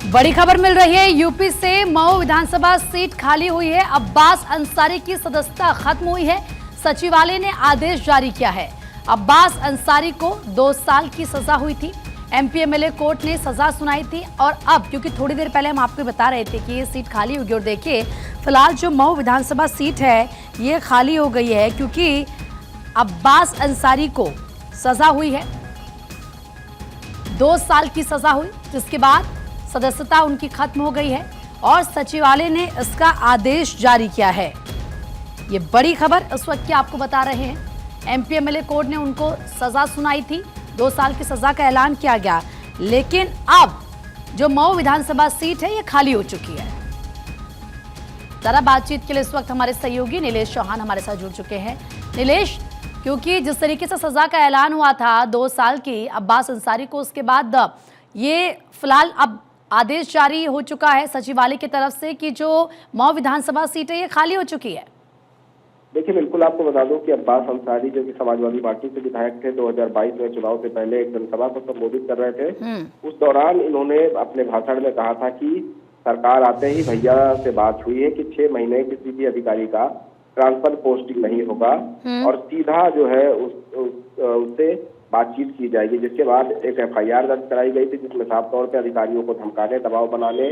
बड़ी खबर मिल रही है। यूपी से मऊ विधानसभा सीट खाली हुई है। अब्बास अंसारी की सदस्यता खत्म हुई है। सचिवालय ने आदेश जारी किया है। अब्बास अंसारी को 2 साल की सजा हुई थी। एमपी एमएलए कोर्ट ने सजा सुनाई थी और अब क्योंकि थोड़ी देर पहले हम आपको बता रहे थे कि ये सीट खाली होगी और देखिए फिलहाल जो मऊ विधानसभा सीट है ये खाली हो गई है क्योंकि अब्बास अंसारी को सजा हुई है। 2 साल की सजा हुई जिसके बाद सदस्यता उनकी खत्म हो गई है और सचिवालय ने इसका आदेश जारी किया है। ये बड़ी खबर इस वक्त की आपको बता रहे हैं। एमपी एमएलए कोर्ट ने उनको सजा सुनाई थी। 2 साल की सजा का ऐलान किया गया, लेकिन अब जो मऊ विधानसभा सीट है ये खाली हो चुकी है। जरा बातचीत के लिए इस वक्त हमारे सहयोगी नीलेश चौहान हमारे साथ जुड़ चुके हैं। नीलेश, क्योंकि जिस तरीके से सजा का ऐलान हुआ था 2 साल की अब्बास अंसारी को, उसके बाद ये फिलहाल अब आदेश जारी हो चुका है सचिवालय की तरफ से कि जो मऊ विधानसभा सीट है ये खाली हो चुकी है। देखिए, बिल्कुल आपको बता दूं कि अब्बास अंसारी जो कि समाजवादी पार्टी से विधायक थे, 2022 में चुनाव से पहले एक जनसभा को संबोधित कर रहे थे। उस दौरान इन्होंने अपने भाषण में कहा था कि सरकार आते ही भैया से बात हुई है कि 6 महीने किसी भी अधिकारी का ट्रांसफर पोस्टिंग नहीं होगा और सीधा जो है उससे बातचीत की जाएगी। जिसके बाद एक एफआईआर दर्ज कराई गई थी जिसमें साफ तौर पे अधिकारियों को धमकाने, दबाव बनाने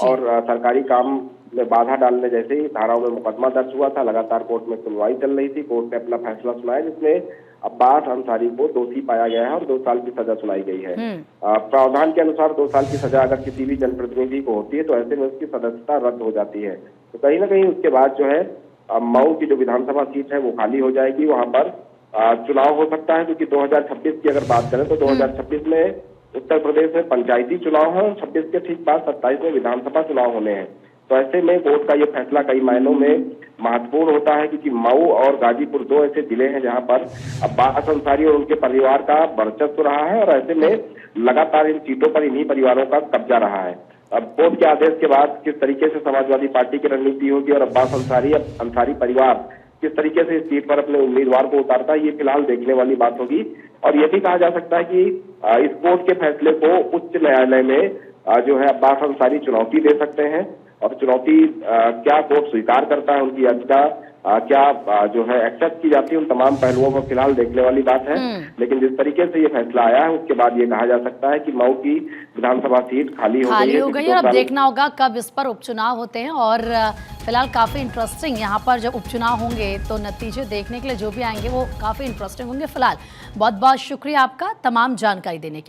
और सरकारी काम में बाधा डालने जैसे ही धाराओं में मुकदमा दर्ज हुआ था। लगातार कोर्ट में सुनवाई चल रही थी। कोर्ट ने अपना फैसला सुनाया जिसमें अब्बास अंसारी को दोषी पाया गया है और 2 साल की सजा सुनाई गई है। प्रावधान के अनुसार 2 साल की सजा अगर किसी भी जनप्रतिनिधि को होती है तो ऐसे में उसकी सदस्यता रद्द हो जाती है। तो कहीं ना कहीं उसके बाद जो है मऊ की जो विधानसभा सीट है वो खाली हो जाएगी। वहां पर चुनाव हो सकता है क्योंकि 2026 की अगर बात करें तो 2026 में उत्तर प्रदेश में पंचायती चुनाव है और 26 के ठीक बाद 27 में विधानसभा चुनाव होने हैं। तो ऐसे में कोर्ट का ये फैसला कई मायनों में महत्वपूर्ण होता है क्योंकि मऊ और गाजीपुर 2 ऐसे जिले हैं जहां पर अब्बास अंसारी और उनके परिवार का वर्चस्व रहा है और ऐसे में लगातार इन सीटों पर इन्हीं परिवारों का कब्जा रहा है। अब कोर्ट के आदेश के बाद किस तरीके से समाजवादी पार्टी की रणनीति होगी और अब्बास अंसारी परिवार किस तरीके से इस सीट पर अपने उम्मीदवार को उतारता है, ये फिलहाल देखने वाली बात होगी। और ये भी कहा जा सकता है कि इस कोर्ट के फैसले को उच्च न्यायालय में जो है अब्बास अंसारी चुनौती दे सकते हैं और चुनौती क्या कोर्ट स्वीकार करता है, उनकी याचिका क्या जो है एक्सेप्ट की जाती है, उन तमाम पहलुओं को फिलहाल देखने वाली बात है। लेकिन जिस तरीके से ये फैसला आया है उसके बाद ये कहा जा सकता है कि मऊ की विधानसभा सीट खाली हो गई है। और अब देखना होगा कब इस पर उपचुनाव होते हैं और फिलहाल काफी इंटरेस्टिंग यहाँ पर जब उपचुनाव होंगे तो नतीजे देखने के लिए जो भी आएंगे वो काफी इंटरेस्टिंग होंगे। फिलहाल बहुत बहुत शुक्रिया आपका तमाम जानकारी देने के लिए।